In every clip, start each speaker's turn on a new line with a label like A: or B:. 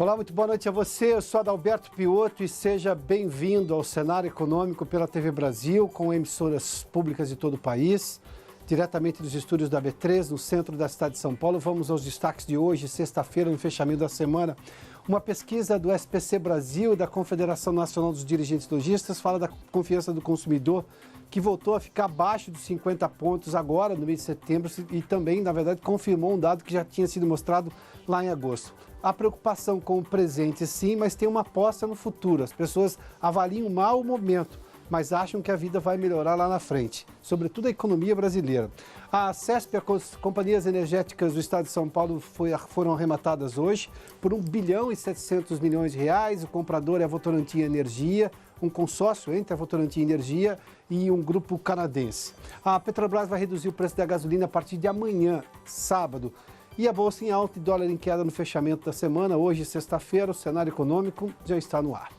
A: Olá, muito boa noite a você. Eu sou Adalberto Piotto e seja bem-vindo ao Cenário Econômico pela TV Brasil, com emissoras públicas de todo o país. Diretamente dos estúdios da B3, no centro da cidade de São Paulo, vamos aos destaques de hoje, sexta-feira, no fechamento da semana. Uma pesquisa do SPC Brasil, da Confederação Nacional dos Dirigentes Lojistas, fala da confiança do consumidor, que voltou a ficar abaixo dos 50 pontos agora, no mês de setembro, e também, na verdade, confirmou um dado que já tinha sido mostrado lá em agosto. Há preocupação com o presente, sim, mas tem uma aposta no futuro. As pessoas avaliam mal o momento, mas acham que a vida vai melhorar lá na frente, sobretudo a economia brasileira. A CESP, as companhias energéticas do estado de São Paulo, foram arrematadas hoje por 1 bilhão e 700 milhões de reais. O comprador é a Votorantim Energia, um consórcio entre a Votorantim Energia e um grupo canadense. A Petrobras vai reduzir o preço da gasolina a partir de amanhã, sábado. E a bolsa em alta e dólar em queda no fechamento da semana. Hoje, sexta-feira, o cenário econômico já está no ar.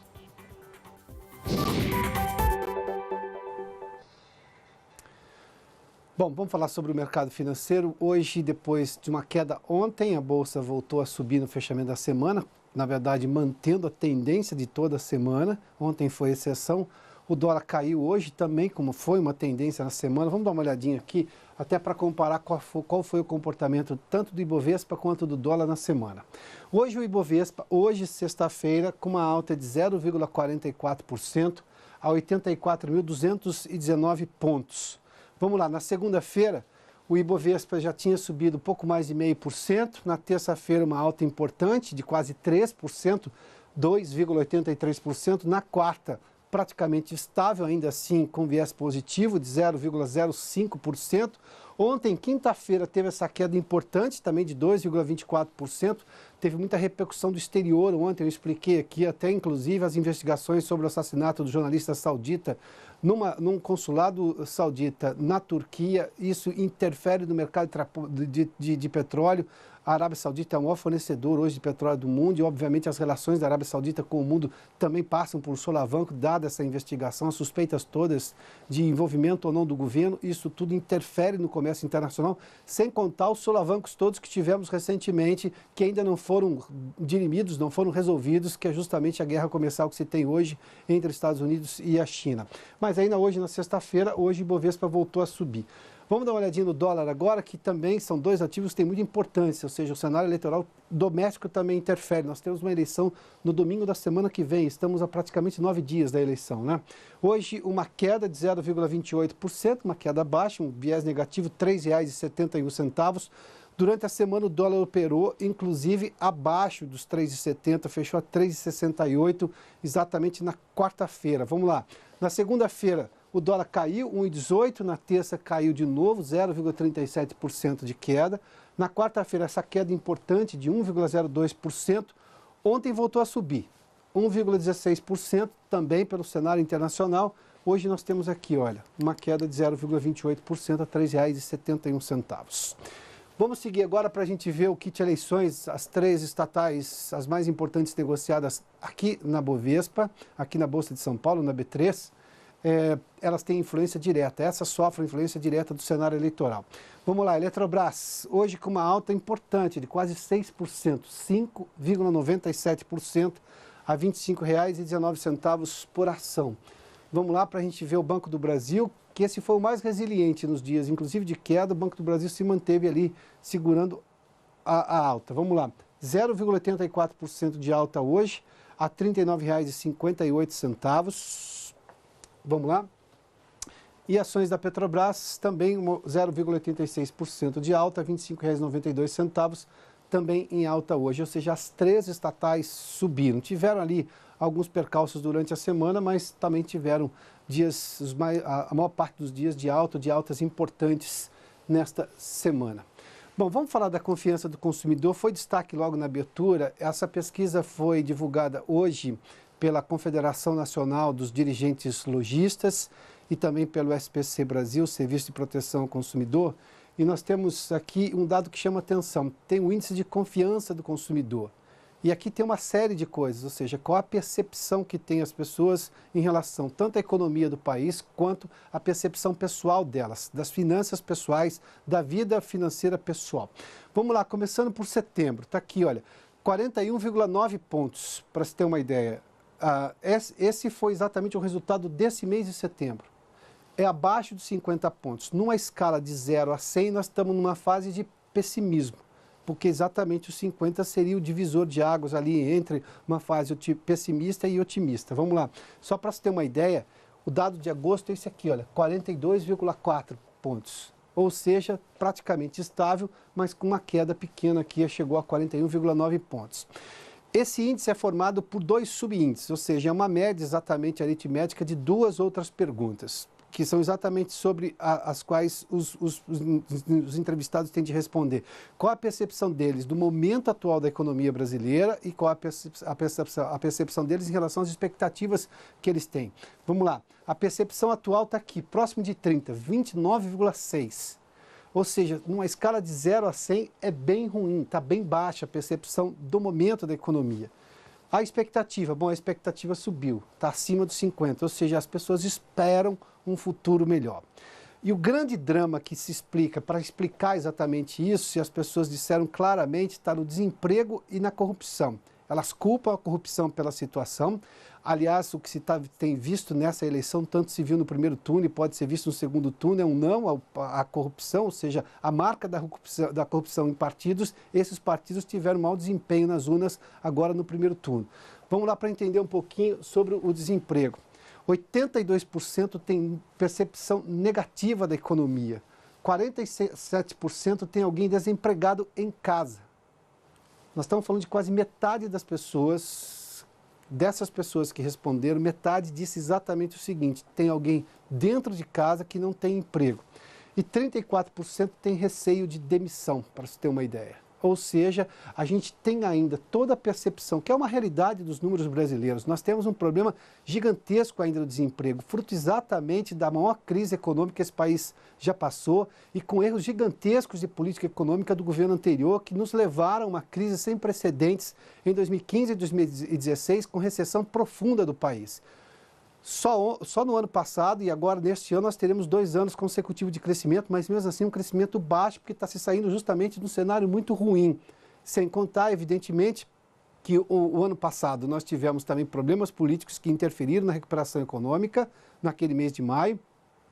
A: Bom, vamos falar sobre o mercado financeiro. Hoje, depois de uma queda ontem, a bolsa voltou a subir no fechamento da semana, na verdade, mantendo a tendência de toda a semana. Ontem foi exceção. O dólar caiu hoje também, como foi uma tendência na semana. Vamos dar uma olhadinha aqui, até para comparar qual foi o comportamento tanto do Ibovespa quanto do dólar na semana. Hoje o Ibovespa, hoje sexta-feira, com uma alta de 0,44% a 84.219 pontos. Vamos lá, na segunda-feira, o Ibovespa já tinha subido um pouco mais de 0,5%. Na terça-feira, uma alta importante de quase 3%, 2,83%. Na quarta, praticamente estável, ainda assim com viés positivo de 0,05%. Ontem, quinta-feira, teve essa queda importante também de 2,24%. Teve muita repercussão do exterior ontem, eu expliquei aqui até inclusive as investigações sobre o assassinato do jornalista saudita num consulado saudita na Turquia. Isso interfere no mercado de petróleo. A Arábia Saudita é o maior fornecedor hoje de petróleo do mundo e, obviamente, as relações da Arábia Saudita com o mundo também passam por um solavanco, dada essa investigação, as suspeitas todas de envolvimento ou não do governo. Isso tudo interfere no comércio internacional, sem contar os solavancos todos que tivemos recentemente, que ainda não foram dirimidos, não foram resolvidos, que é justamente a guerra comercial que se tem hoje entre os Estados Unidos e a China. Mas ainda hoje, na sexta-feira, hoje o Ibovespa voltou a subir. Vamos dar uma olhadinha no dólar agora, que também são dois ativos que têm muita importância, ou seja, o cenário eleitoral doméstico também interfere. Nós temos uma eleição no domingo da semana que vem, estamos a praticamente 9 dias da eleição, né? Hoje, uma queda de 0,28%, uma queda baixa, um viés negativo, R$ 3,71. Durante a semana, o dólar operou, inclusive, abaixo dos 3,70, fechou a 3,68, exatamente na quarta-feira. Vamos lá. Na segunda-feira, o dólar caiu 1,18, na terça caiu de novo, 0,37% de queda. Na quarta-feira, essa queda importante de 1,02%. Ontem voltou a subir, 1,16%, também pelo cenário internacional. Hoje nós temos aqui, olha, uma queda de 0,28% a R$ 3,71. Vamos seguir agora para a gente ver o kit eleições, as três estatais, as mais importantes negociadas aqui na Bovespa, aqui na Bolsa de São Paulo, na B3. Elas têm influência direta, essas sofrem influência direta do cenário eleitoral. Vamos lá, Eletrobras, hoje com uma alta importante de quase 6%, 5,97% a R$ 25,19 por ação. Vamos lá para a gente ver o Banco do Brasil, que esse foi o mais resiliente nos dias, inclusive de queda. O Banco do Brasil se manteve ali segurando a alta. Vamos lá, 0,84% de alta hoje a R$ 39,58. Vamos lá. E ações da Petrobras também 0,86% de alta, R$ 25,92, também em alta hoje. Ou seja, as três estatais subiram. Tiveram ali alguns percalços durante a semana, mas também tiveram dias, a maior parte dos dias de altas importantes nesta semana. Bom, vamos falar da confiança do consumidor. Foi destaque logo na abertura. Essa pesquisa foi divulgada hoje pela Confederação Nacional dos Dirigentes Lojistas e também pelo SPC Brasil, Serviço de Proteção ao Consumidor. E nós temos aqui um dado que chama atenção, tem o índice de confiança do consumidor. E aqui tem uma série de coisas, ou seja, qual a percepção que tem as pessoas em relação tanto à economia do país, quanto à percepção pessoal delas, das finanças pessoais, da vida financeira pessoal. Vamos lá, começando por setembro, está aqui, olha, 41,9 pontos, para se ter uma ideia. Esse foi exatamente o resultado desse mês de setembro. É abaixo de 50 pontos. Numa escala de 0 a 100, nós estamos numa fase de pessimismo, porque exatamente o 50 seria o divisor de águas ali entre uma fase pessimista e otimista. Vamos lá. Só para se ter uma ideia, o dado de agosto é esse aqui, olha, 42,4 pontos. Ou seja, praticamente estável, mas com uma queda pequena aqui, chegou a 41,9 pontos. Esse índice é formado por 2 subíndices, ou seja, é uma média exatamente aritmética de 2 outras perguntas, que são exatamente sobre as quais os entrevistados têm de responder. Qual a percepção deles do momento atual da economia brasileira e qual a percepção deles em relação às expectativas que eles têm. Vamos lá. A percepção atual está aqui, próximo de 30, 29,6. Ou seja, numa escala de 0 a 100 é bem ruim, está bem baixa a percepção do momento da economia. A expectativa, bom, a expectativa subiu, está acima dos 50, ou seja, as pessoas esperam um futuro melhor. E o grande drama que se explica, para explicar exatamente isso, se as pessoas disseram claramente, está no desemprego e na corrupção. Elas culpam a corrupção pela situação. Aliás, o que se tem visto nessa eleição, tanto se viu no primeiro turno e pode ser visto no segundo turno, é um não à corrupção, ou seja, a marca da corrupção em partidos. Esses partidos tiveram mau desempenho nas urnas agora no primeiro turno. Vamos lá para entender um pouquinho sobre o desemprego. 82% tem percepção negativa da economia. 47% tem alguém desempregado em casa. Nós estamos falando de quase metade das pessoas, dessas pessoas que responderam, metade disse exatamente o seguinte: tem alguém dentro de casa que não tem emprego. E 34% tem receio de demissão, para se ter uma ideia. Ou seja, a gente tem ainda toda a percepção, que é uma realidade dos números brasileiros. Nós temos um problema gigantesco ainda do desemprego, fruto exatamente da maior crise econômica que esse país já passou e com erros gigantescos de política econômica do governo anterior que nos levaram a uma crise sem precedentes em 2015 e 2016, com recessão profunda do país. Só no ano passado e agora neste ano nós teremos 2 anos consecutivos de crescimento, mas mesmo assim um crescimento baixo, porque está se saindo justamente de um cenário muito ruim. Sem contar, evidentemente, que o ano passado nós tivemos também problemas políticos que interferiram na recuperação econômica, naquele mês de maio,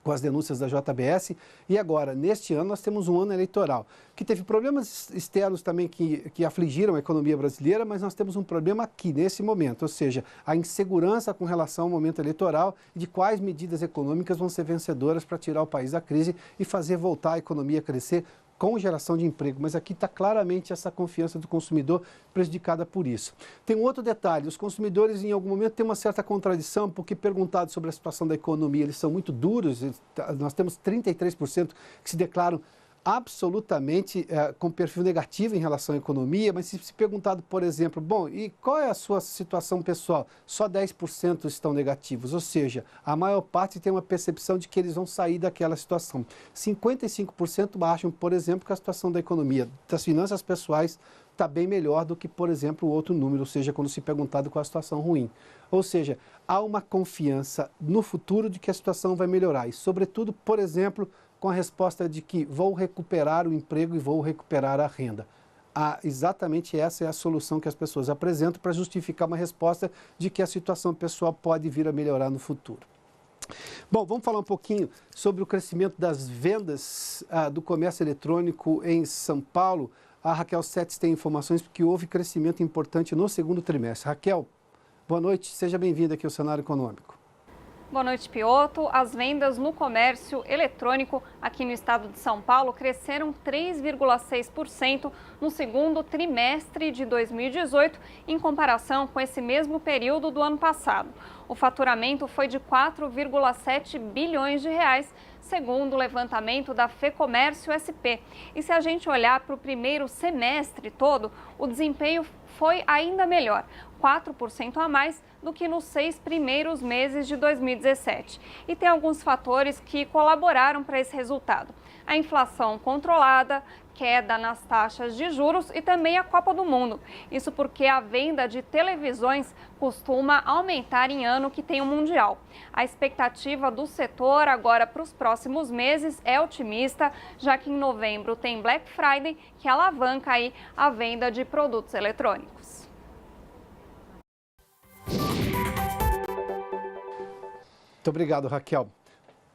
A: com as denúncias da JBS, e agora, neste ano, nós temos um ano eleitoral, que teve problemas externos também que afligiram a economia brasileira, mas nós temos um problema aqui, nesse momento, ou seja, a insegurança com relação ao momento eleitoral e de quais medidas econômicas vão ser vencedoras para tirar o país da crise e fazer voltar a economia a crescer com geração de emprego, mas aqui está claramente essa confiança do consumidor prejudicada por isso. Tem um outro detalhe, os consumidores em algum momento têm uma certa contradição, porque perguntados sobre a situação da economia, eles são muito duros, nós temos 33% que se declaram absolutamente com perfil negativo em relação à economia, mas se perguntado, por exemplo, bom, e qual é a sua situação pessoal? Só 10% estão negativos, ou seja, a maior parte tem uma percepção de que eles vão sair daquela situação. 55% acham, por exemplo, que a situação da economia, das finanças pessoais, está bem melhor do que, por exemplo, o outro número, ou seja, quando se perguntado qual a situação ruim. Ou seja, há uma confiança no futuro de que a situação vai melhorar e, sobretudo, por exemplo, com a resposta de que vou recuperar o emprego e vou recuperar a renda. Exatamente essa é a solução que as pessoas apresentam para justificar uma resposta de que a situação pessoal pode vir a melhorar no futuro. Bom, vamos falar um pouquinho sobre o crescimento das vendas do comércio eletrônico em São Paulo. A Raquel Setes tem informações porque houve crescimento importante no segundo trimestre. Raquel, boa noite, seja bem-vinda aqui ao Cenário Econômico.
B: Boa noite, Pioto. As vendas no comércio eletrônico aqui no estado de São Paulo cresceram 3,6% no segundo trimestre de 2018, em comparação com esse mesmo período do ano passado. O faturamento foi de 4,7 bilhões de reais, segundo o levantamento da FEComércio SP. E se a gente olhar para o primeiro semestre todo, o desempenho foi ainda melhor, 4% a mais do que nos 6 primeiros meses de 2017. E tem alguns fatores que colaboraram para esse resultado. a inflação controlada, queda nas taxas de juros e também a Copa do Mundo. Isso porque a venda de televisões costuma aumentar em ano que tem o Mundial. A expectativa do setor agora para os próximos meses é otimista, já que em novembro tem Black Friday, que alavanca aí a venda de produtos eletrônicos.
A: Muito obrigado, Raquel.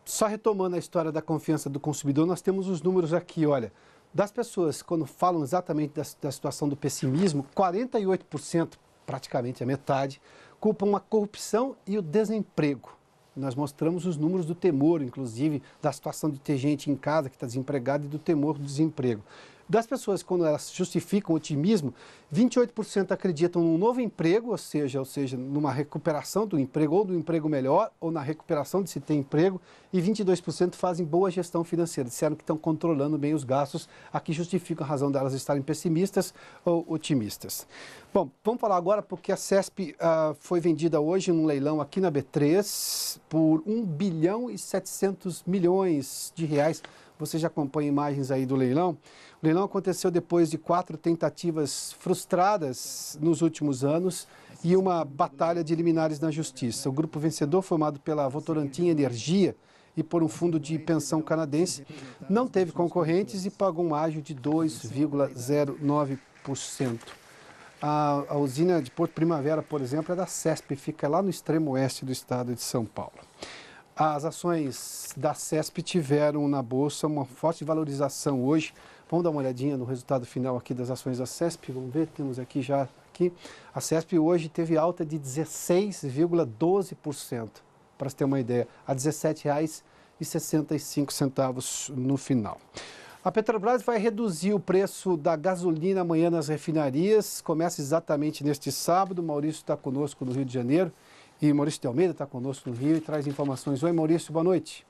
A: Só retomando a história da confiança do consumidor, nós temos os números aqui, olha. Das pessoas, quando falam exatamente da situação do pessimismo, 48%, praticamente a metade, culpam a corrupção e o desemprego. Nós mostramos os números do temor, inclusive, da situação de ter gente em casa que está desempregada e do temor do desemprego. Das pessoas, quando elas justificam o otimismo, 28% acreditam num novo emprego, ou seja, numa recuperação do emprego ou do emprego melhor, ou na recuperação de se ter emprego, e 22% fazem boa gestão financeira, disseram que estão controlando bem os gastos, aqui justificam a razão delas estarem pessimistas ou otimistas. Bom, vamos falar agora porque a CESP foi vendida hoje num leilão aqui na B3 por 1 bilhão e 700 milhões de reais. Você já acompanha imagens aí do leilão. O leilão aconteceu depois de 4 tentativas frustradas nos últimos anos e uma batalha de liminares na justiça. O grupo vencedor, formado pela Votorantim Energia e por um fundo de pensão canadense, não teve concorrentes e pagou um ágio de 2,09%. A usina de Porto Primavera, por exemplo, é da CESP, fica lá no extremo oeste do estado de São Paulo. As ações da CESP tiveram na Bolsa uma forte valorização hoje. Vamos dar uma olhadinha no resultado final aqui das ações da CESP. Vamos ver, temos aqui já. A CESP hoje teve alta de 16,12%, para você ter uma ideia, a R$ 17,65 no final. A Petrobras vai reduzir o preço da gasolina amanhã nas refinarias, começa exatamente neste sábado. O Maurício está conosco no Rio de Janeiro. E Maurício de Almeida está conosco no Rio e traz informações. Oi, Maurício, boa noite.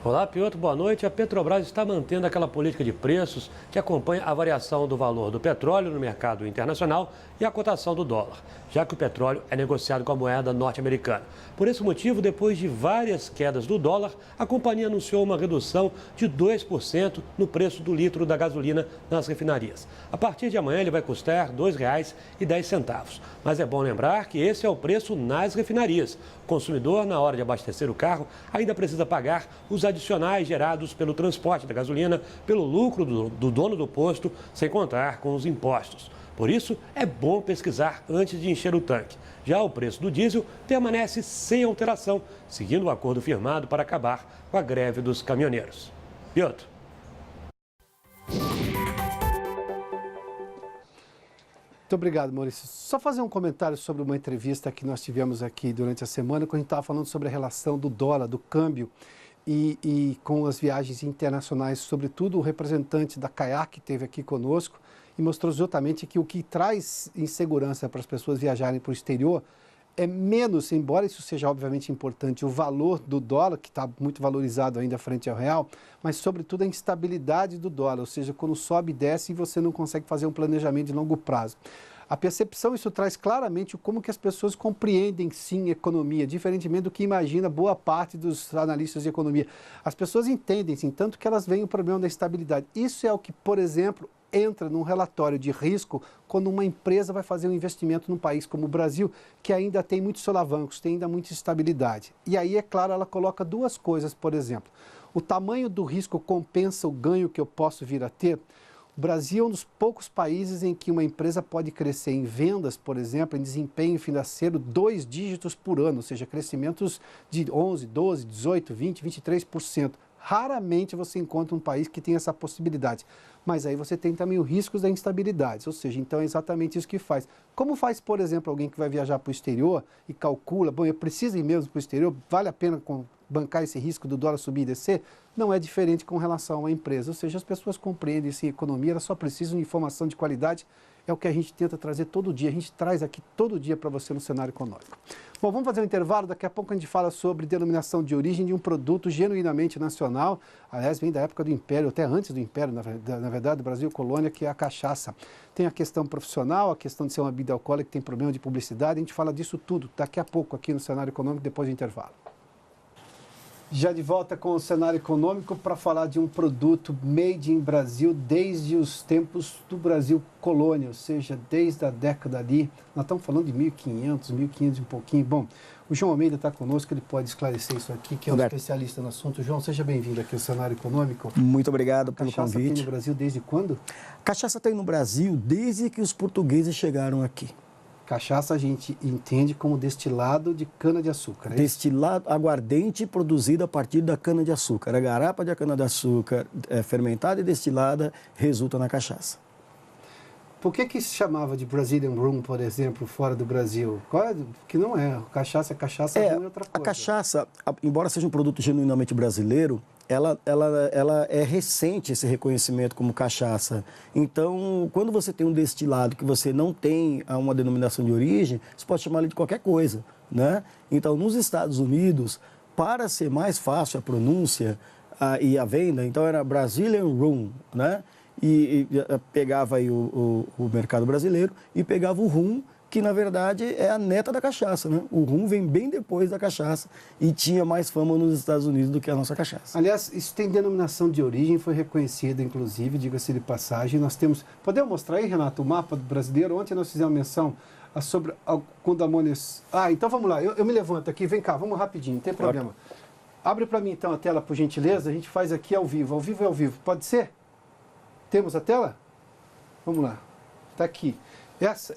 C: Olá, Piotr, boa noite. A Petrobras está mantendo aquela política de preços que acompanha a variação do valor do petróleo no mercado internacional e a cotação do dólar, já que o petróleo é negociado com a moeda norte-americana. Por esse motivo, depois de várias quedas do dólar, a companhia anunciou uma redução de 2% no preço do litro da gasolina nas refinarias. A partir de amanhã ele vai custar R$ 2,10. Mas é bom lembrar que esse é o preço nas refinarias. O consumidor, na hora de abastecer o carro, ainda precisa pagar os adicionais gerados pelo transporte da gasolina, pelo lucro do dono do posto, sem contar com os impostos. Por isso, é bom pesquisar antes de encher o tanque. Já o preço do diesel permanece sem alteração, seguindo o acordo firmado para acabar com a greve dos caminhoneiros. Piotr.
A: Muito obrigado, Maurício. Só fazer um comentário sobre uma entrevista que nós tivemos aqui durante a semana, quando a gente estava falando sobre a relação do dólar, do câmbio, e com as viagens internacionais. Sobretudo, o representante da Kayak esteve aqui conosco e mostrou exatamente que o que traz insegurança para as pessoas viajarem para o exterior é menos, embora isso seja obviamente importante, o valor do dólar, que está muito valorizado ainda frente ao real, mas sobretudo a instabilidade do dólar, ou seja, quando sobe e desce e você não consegue fazer um planejamento de longo prazo. A percepção, isso traz claramente como que as pessoas compreendem, sim, economia, diferentemente do que imagina boa parte dos analistas de economia. As pessoas entendem, sim, tanto que elas veem o problema da estabilidade. Isso é o que, por exemplo, entra num relatório de risco quando uma empresa vai fazer um investimento num país como o Brasil, que ainda tem muitos solavancos, tem ainda muita instabilidade. E aí, é claro, ela coloca duas coisas, por exemplo. O tamanho do risco compensa o ganho que eu posso vir a ter? O Brasil é um dos poucos países em que uma empresa pode crescer em vendas, por exemplo, em desempenho financeiro, 2 dígitos por ano, ou seja, crescimentos de 11, 12, 18, 20, 23%. Raramente você encontra um país que tem essa possibilidade. Mas aí você tem também os riscos da instabilidade, ou seja, então é exatamente isso que faz. Como faz, por exemplo, alguém que vai viajar para o exterior e calcula, bom, eu preciso ir mesmo para o exterior, vale a pena bancar esse risco do dólar subir e descer? Não é diferente com relação a uma empresa, ou seja, as pessoas compreendem isso em economia, elas só precisam de informação de qualidade, é o que a gente tenta trazer todo dia, a gente traz aqui todo dia para você no cenário econômico. Bom, vamos fazer um intervalo, daqui a pouco a gente fala sobre denominação de origem de um produto genuinamente nacional, aliás, vem da época do Império, até antes do Império, na verdade, do Brasil colônia, que é a cachaça. Tem a questão profissional, a questão de ser uma bebida alcoólica que tem problema de publicidade, a gente fala disso tudo daqui a pouco aqui no cenário econômico, depois do intervalo. Já de volta com o cenário econômico para falar de um produto made in Brasil desde os tempos do Brasil colônia, ou seja, desde a década ali, nós estamos falando de 1500 e um pouquinho. Bom, o João Almeida está conosco, ele pode esclarecer isso aqui, que é um especialista no assunto. João, seja bem-vindo aqui ao cenário econômico.
D: Muito obrigado pelo convite.
A: Cachaça tem no Brasil desde quando?
D: Cachaça tem no Brasil desde que os portugueses chegaram aqui.
A: Cachaça a gente entende como destilado de cana-de-açúcar, é isso?
D: Destilado, aguardente produzido a partir da cana-de-açúcar. A garapa de cana-de-açúcar fermentada e destilada resulta na cachaça.
A: Por que se chamava de Brazilian Rum, por exemplo, fora do Brasil? Que não é. Cachaça é rum é outra coisa.
D: A cachaça, embora seja um produto genuinamente brasileiro, ela é recente esse reconhecimento como cachaça. Então, quando você tem um destilado que você não tem uma denominação de origem, você pode chamar ele de qualquer coisa, né? Então, nos Estados Unidos, para ser mais fácil a pronúncia e a venda, então era Brazilian Rum, né? E pegava aí o mercado brasileiro e pegava o rum, que na verdade é a neta da cachaça, né? O rum vem bem depois da cachaça e tinha mais fama nos Estados Unidos do que a nossa cachaça.
A: Aliás, isso tem denominação de origem, foi reconhecida, inclusive, diga-se de passagem. Nós temos... Podemos mostrar aí, Renato, o mapa do brasileiro? Ontem nós fizemos menção sobre Condamônios... então vamos lá, eu me levanto aqui, vem cá, vamos rapidinho, não tem problema. Abre para mim então a tela, por gentileza, a gente faz aqui ao vivo é ao vivo, pode ser? Temos a tela? Vamos lá, está aqui. Essa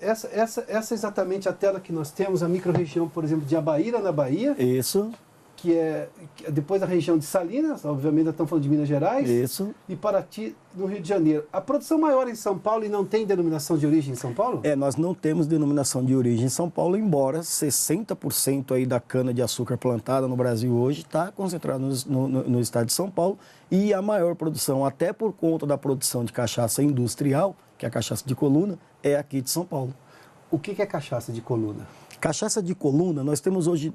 A: é exatamente a tela que nós temos, a microrregião, por exemplo, de Abaíra, na Bahia.
D: Isso.
A: Que é depois a região de Salinas, obviamente estamos falando de Minas Gerais.
D: Isso.
A: E Paraty, no Rio de Janeiro. A produção maior em São Paulo e não tem denominação de origem em São Paulo?
D: Nós não temos denominação de origem em São Paulo, embora 60% aí da cana-de-açúcar plantada no Brasil hoje está concentrada no estado de São Paulo. E a maior produção, até por conta da produção de cachaça industrial, que é a cachaça de coluna, é aqui de São Paulo.
A: O que é cachaça de coluna?
D: Cachaça de coluna, nós temos hoje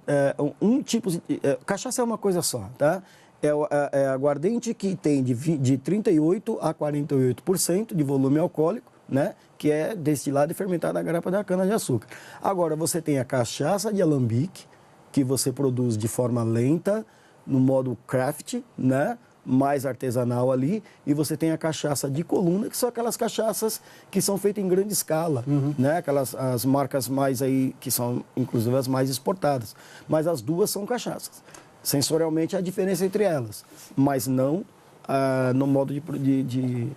D: um tipo de... cachaça é uma coisa só, tá? É aguardente que tem de 38% a 48% de volume alcoólico, né? Que é destilado e fermentado na garapa da cana-de-açúcar. Agora, você tem a cachaça de alambique, que você produz de forma lenta, no modo craft, né? Mais artesanal ali, e você tem a cachaça de coluna, que são aquelas cachaças que são feitas em grande escala, né? As marcas mais aí, que são inclusive as mais exportadas. Mas as duas são cachaças. Sensorialmente a diferença entre elas, mas não no modo de...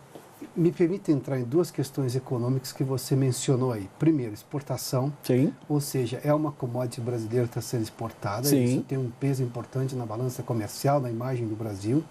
A: Me permite entrar em duas questões econômicas que você mencionou aí. Primeiro, exportação.
D: Sim.
A: Ou seja, é uma commodity brasileira que está sendo exportada.
D: Sim.
A: Isso tem um peso importante na balança comercial, na imagem do Brasil.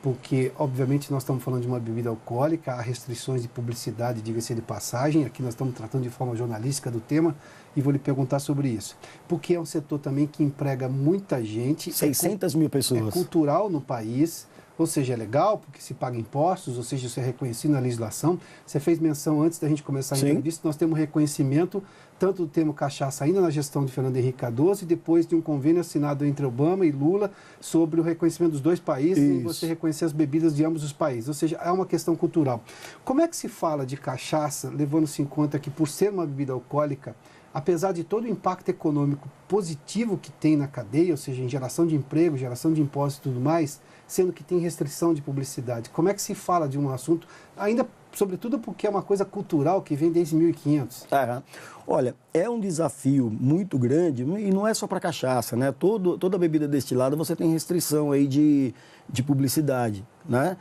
A: Porque, obviamente, nós estamos falando de uma bebida alcoólica, há restrições de publicidade, diga-se de passagem. Aqui nós estamos tratando de forma jornalística do tema e vou lhe perguntar sobre isso. Porque é um setor também que emprega muita gente.
D: 600 mil pessoas.
A: É cultural no país, ou seja, é legal porque se paga impostos, ou seja, isso é reconhecido na legislação. Você fez menção antes da gente começar a entrevista, nós temos reconhecimento tanto do termo cachaça ainda na gestão de Fernando Henrique Cardoso e depois de um convênio assinado entre Obama e Lula sobre o reconhecimento dos dois países e você reconhecer as bebidas de ambos os países. Ou seja, é uma questão cultural. Como é que se fala de cachaça, levando-se em conta que por ser uma bebida alcoólica, apesar de todo o impacto econômico positivo que tem na cadeia, ou seja, em geração de emprego, geração de impostos e tudo mais, sendo que tem restrição de publicidade, como é que se fala de um assunto, ainda sobretudo porque é uma coisa cultural que vem desde 1500?
D: Olha, é um desafio muito grande e não é só para cachaça, né? Toda bebida destilada você tem restrição aí de publicidade, né?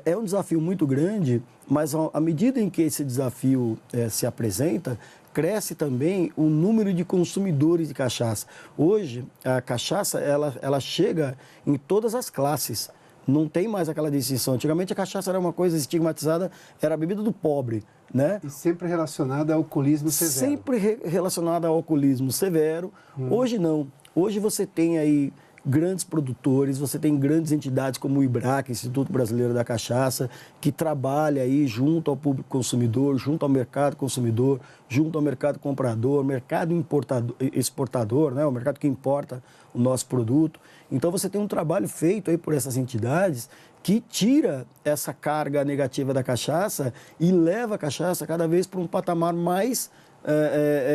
D: É um desafio muito grande, mas à medida em que esse desafio se apresenta, cresce também o número de consumidores de cachaça. Hoje, a cachaça, ela chega em todas as classes. Não tem mais aquela distinção. Antigamente, a cachaça era uma coisa estigmatizada, era a bebida do pobre, né?
A: E sempre relacionada ao alcoolismo severo.
D: Sempre relacionada ao alcoolismo severo. Hoje, não. Hoje, você tem aí grandes produtores, você tem grandes entidades como o IBRAC, Instituto Brasileiro da Cachaça, que trabalha aí junto ao público consumidor, junto ao mercado consumidor, junto ao mercado comprador, mercado exportador, né? O mercado que importa o nosso produto. Então você tem um trabalho feito aí por essas entidades que tira essa carga negativa da cachaça e leva a cachaça cada vez para um patamar mais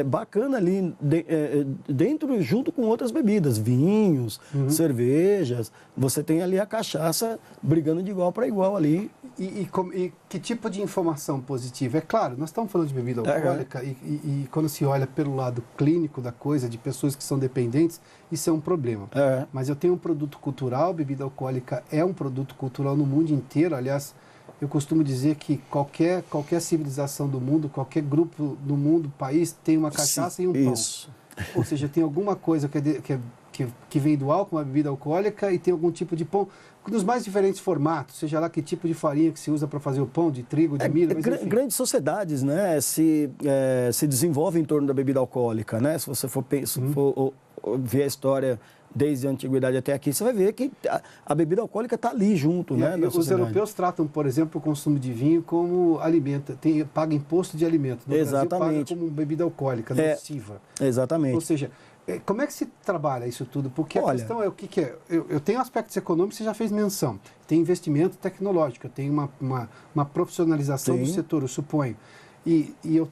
D: bacana ali dentro, junto com outras bebidas, vinhos, cervejas. Você tem ali a cachaça brigando de igual para igual ali.
A: E que tipo de informação positiva? É claro, nós estamos falando de bebida alcoólica e quando se olha pelo lado clínico da coisa, de pessoas que são dependentes, isso é um problema. Mas eu tenho um produto cultural, bebida alcoólica é um produto cultural no mundo inteiro. Aliás, eu costumo dizer que qualquer civilização do mundo, qualquer grupo do mundo, país, tem uma cachaça e um pão. Ou seja, tem alguma coisa que vem do álcool, uma bebida alcoólica, e tem algum tipo de pão, nos mais diferentes formatos, seja lá que tipo de farinha que se usa para fazer o pão, de trigo, de milho, mas enfim.
D: Grandes sociedades, né, se desenvolvem em torno da bebida alcoólica, né? Se você for ver a história desde a antiguidade até aqui, você vai ver que a bebida alcoólica está ali junto, né?
A: Os europeus tratam, por exemplo, o consumo de vinho como alimento, paga imposto de alimento. No Brasil, paga como bebida alcoólica, nociva.
D: Exatamente.
A: Ou seja, como é que se trabalha isso tudo? Porque a questão é o que é. Eu tenho aspectos econômicos, você já fez menção. Tem investimento tecnológico, tem uma profissionalização do setor, eu suponho.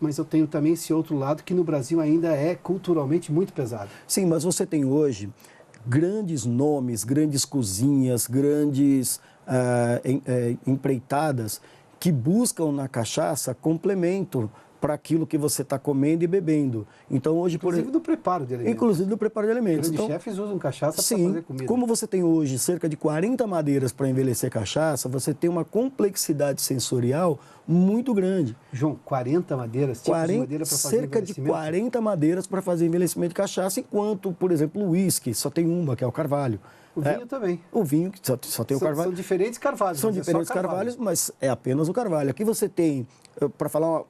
A: Mas eu tenho também esse outro lado que no Brasil ainda é culturalmente muito pesado.
D: Sim, mas você tem hoje grandes nomes, grandes cozinhas, grandes empreitadas que buscam na cachaça complemento para aquilo que você está comendo e bebendo. Então, hoje,
A: inclusive do preparo de alimentos.
D: Inclusive do preparo de alimentos.
A: Grandes chefes usam cachaça para fazer comida.
D: Como você tem hoje cerca de 40 madeiras para envelhecer cachaça, você tem uma complexidade sensorial muito grande.
A: João, 40 madeiras? Tipos de madeira para fazer
D: cerca de 40 madeiras para fazer envelhecimento de cachaça, enquanto, por exemplo, o uísque só tem uma, que é o carvalho.
A: O vinho também.
D: O vinho, só tem o carvalho.
A: São diferentes carvalhos.
D: São diferentes carvalhos, mas é apenas o carvalho. Aqui você tem, para falar,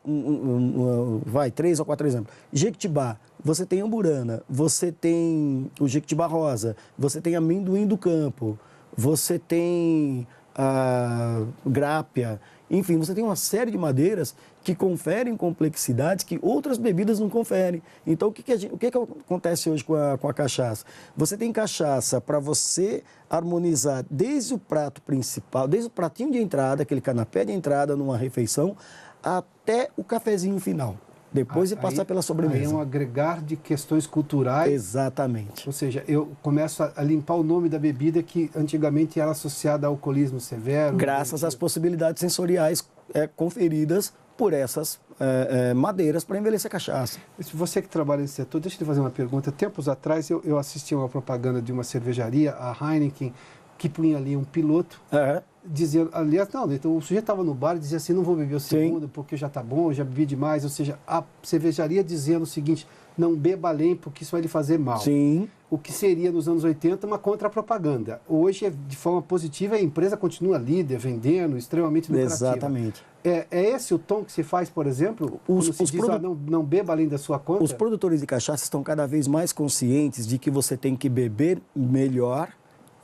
D: 3 ou 4 exemplos. Jequitibá, você tem amburana, você tem o jequitibá rosa, você tem amendoim do campo, você tem a grápia. Enfim, você tem uma série de madeiras que conferem complexidades que outras bebidas não conferem. Então, o que acontece hoje com a cachaça? Você tem cachaça para você harmonizar desde o prato principal, desde o pratinho de entrada, aquele canapé de entrada numa refeição, até o cafezinho final. Depois de passar pela sobremesa.
A: Aí é um agregar de questões culturais.
D: Exatamente.
A: Ou seja, eu começo a limpar o nome da bebida que antigamente era associada ao alcoolismo severo.
D: Graças às possibilidades sensoriais conferidas por essas madeiras para envelhecer cachaça.
A: Você que trabalha nesse setor, deixa eu te fazer uma pergunta. Tempos atrás eu assisti a uma propaganda de uma cervejaria, a Heineken, que punha ali um piloto. Dizendo, aliás, não, então o sujeito estava no bar e dizia assim, não vou beber o segundo porque já está bom, já bebi demais. Ou seja, a cervejaria dizendo o seguinte, não beba além porque isso vai lhe fazer mal.
D: Sim.
A: O que seria, nos anos 80, uma contra-propaganda. Hoje, de forma positiva, a empresa continua líder, vendendo, extremamente lucrativa.
D: Exatamente.
A: É esse o tom que se faz, por exemplo, quando se diz, não beba além da sua conta?
D: Os produtores de cachaça estão cada vez mais conscientes de que você tem que beber melhor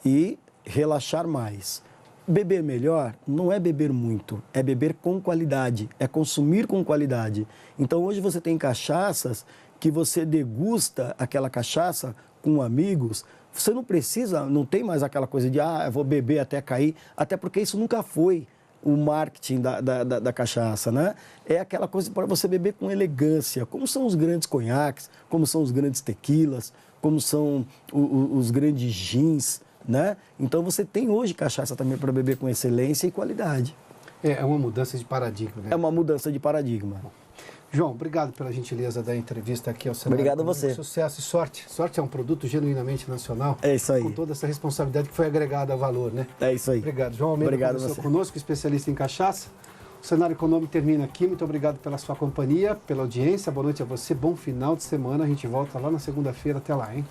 D: e relaxar mais. Beber melhor não é beber muito, é beber com qualidade, é consumir com qualidade. Então, hoje você tem cachaças que você degusta aquela cachaça com amigos, você não tem mais aquela coisa de, eu vou beber até cair, até porque isso nunca foi o marketing da cachaça, né? É aquela coisa para você beber com elegância, como são os grandes conhaques, como são os grandes tequilas, como são os grandes gins, né? Então você tem hoje cachaça também para beber com excelência e qualidade.
A: É uma mudança de paradigma, né?
D: É uma mudança de paradigma.
A: João, obrigado pela gentileza da entrevista aqui ao Cenário.
D: Obrigado a você.
A: Sucesso e sorte. Sorte é um produto genuinamente nacional.
D: É isso aí.
A: Com toda essa responsabilidade que foi agregada a valor, né?
D: É isso aí.
A: Obrigado. João Almeida conversou conosco, especialista em cachaça. O Cenário Econômico termina aqui. Muito obrigado pela sua companhia, pela audiência. Boa noite a você. Bom final de semana. A gente volta lá na segunda-feira. Até lá, hein?